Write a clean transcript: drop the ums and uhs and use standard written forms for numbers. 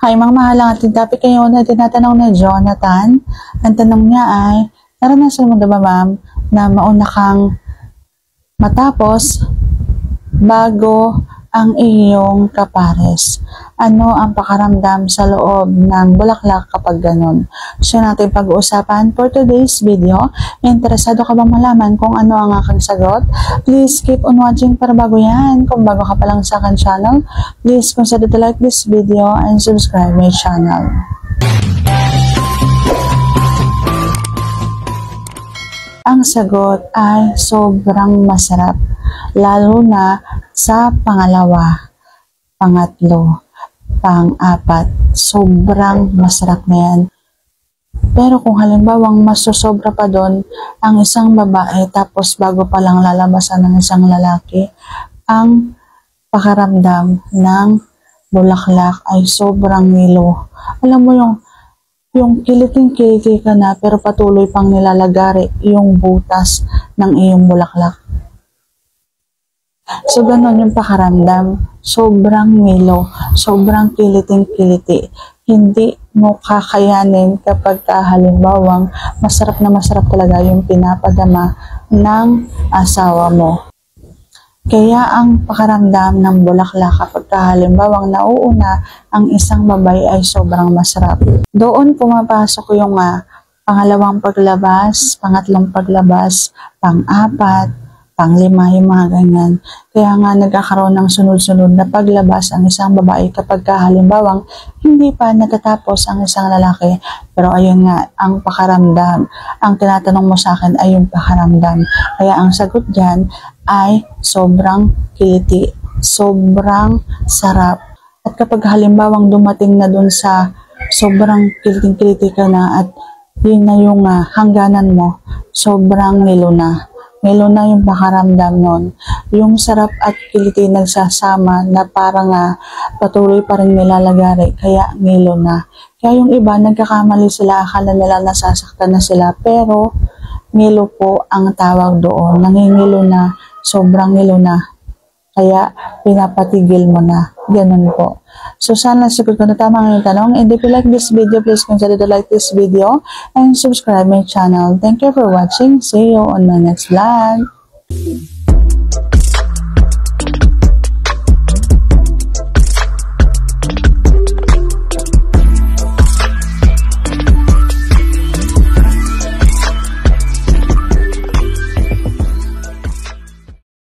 Hi mga mahalang ating topic ngayon na tinatanong na Jonathan. Ang tanong niya ay, naranasan mo na ba ma'am na mauna kang matapos bago ang iyong kapares? Ano ang pakaramdam sa loob ng bulaklak kapag ganun? So natin pag-uusapan for today's video. Interesado ka bang malaman kung ano ang aking sagot? Please keep on watching para bago yan. Kung bago ka pa lang sa akin channel, please consider to like this video and subscribe my channel. Ang sagot ay sobrang masarap, lalo na sa pangalawa, pangatlo, pang-apat. Sobrang masarap na yan. Pero kung halimbawang masosobra pa doon ang isang babae tapos bago pa lang lalabasan ng isang lalaki, ang pakaramdam ng bulaklak ay sobrang nilo. Alam mo yung kiliting-kiliti ka na pero patuloy pang nilalagari yung butas ng iyong bulaklak. So, ganun yung pakaramdam. Sobrang nilo, sobrang kiliting-kiliti. Hindi mo kakayanin kapag halimbawang masarap na masarap talaga yung pinapadama ng asawa mo. Kaya ang pakaramdam ng bulaklak kapag halimbawang nauuna ang isang babae ay sobrang masarap. Doon pumapasok yung pangalawang paglabas, pangatlong paglabas, pang-apat, pang-lima, yung mga ganyan. Kaya nga nagkakaroon ng sunod-sunod na paglabas ang isang babae kapag halimbawang hindi pa natatapos ang isang lalaki. Pero ayun nga, ang pakaramdam. Ang tinatanong mo sa akin ay yung pakaramdam. Kaya ang sagot dyan ay sobrang kiliti, sobrang sarap. At kapag halimbawang dumating na dun sa sobrang kiliting-kiliti ka na at yun na yung hangganan mo, sobrang nilo na. Nilo na yung pakaramdam nun. Yung sarap at kiliti nagsasama na parang patuloy pa rin nilalagari, kaya nilo na. Kaya yung iba, nagkakamali sila, akala nila nasasaktan na sila, pero nilo po ang tawag doon. Nangingilo na, sobrang nilo na. Kaya pinapatigil mo na. Ganun po. So sana sagot ko na tama ang yung tanong. And if you like this video, please consider to like this video and subscribe my channel. Thank you for watching. See you on my next vlog.